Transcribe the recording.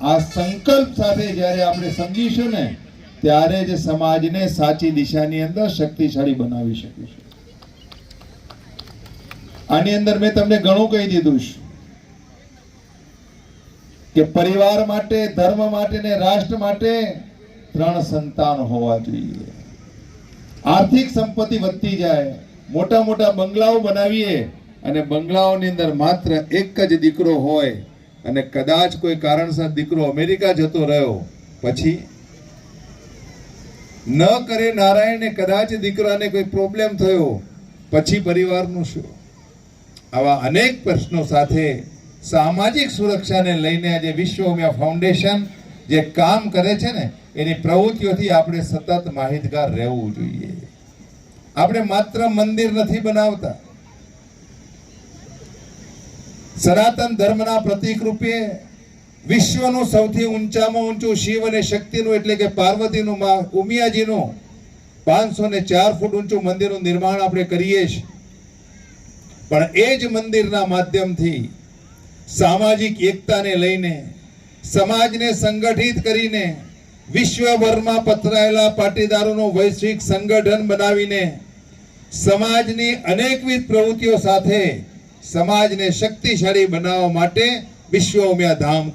આ સંકલ્પ સાથે જ્યારે આપણે સમજીશું ને ત્યારે જ સમાજને સાચી દિશાની અંદર શક્તિશાળી બનાવી શકીશું. આની અંદર મેં તમને ઘણું કહી દીધું છે કે પરિવાર માટે, ધર્મ માટે ને રાષ્ટ્ર માટે 3 સંતાન હોવા જોઈએ. આર્થિક સંપત્તિ વધતી જાય, મોટા મોટા બંગલાઓ બનાવીએ અને બંગલાઓની અંદર માત્ર એક જ દીકરો હોય અને કદાચ કોઈ કારણસર દીકરો અમેરિકા જતો રહ્યો, પછી ન કરે નારાયણ, કદાચ દીકરાને કોઈ પ્રોબ્લેમ થયો, પછી પરિવારનું શું? આવા અનેક પ્રશ્નો સાથે સામાજિક સુરક્ષાને લઈને આજે વિશ્વ ઉમિયા ફાઉન્ડેશન જે કામ કરે છે ને એની પ્રવૃત્તિઓથી આપણે સતત માહિતગાર રહેવું જોઈએ. આપણે માત્ર મંદિર નથી બનાવતા, સનાતન ધર્મના પ્રતીક રૂપે વિશ્વનું સૌથી ઊંચામાં ઊંચું શિવ અને શક્તિનું એટલે કે પાર્વતીનું ઉમિયાજીનું 504 ફૂટ ઊંચું મંદિરનું નિર્માણ આપણે કરીએ છીએ. પણ એ જ મંદિરના માધ્યમથી સામાજિક એકતાને લઈને, સમાજને સંગઠિત કરીને, વિશ્વભરમાં પથરાયેલા પાટીદારોનું વૈશ્વિક સંગઠન બનાવીને સમાજની અનેકવિધ પ્રવૃત્તિઓ સાથે સમાજને શક્તિશાળી બનાવવા માટે વિશ્વ ઉમિયા ધામ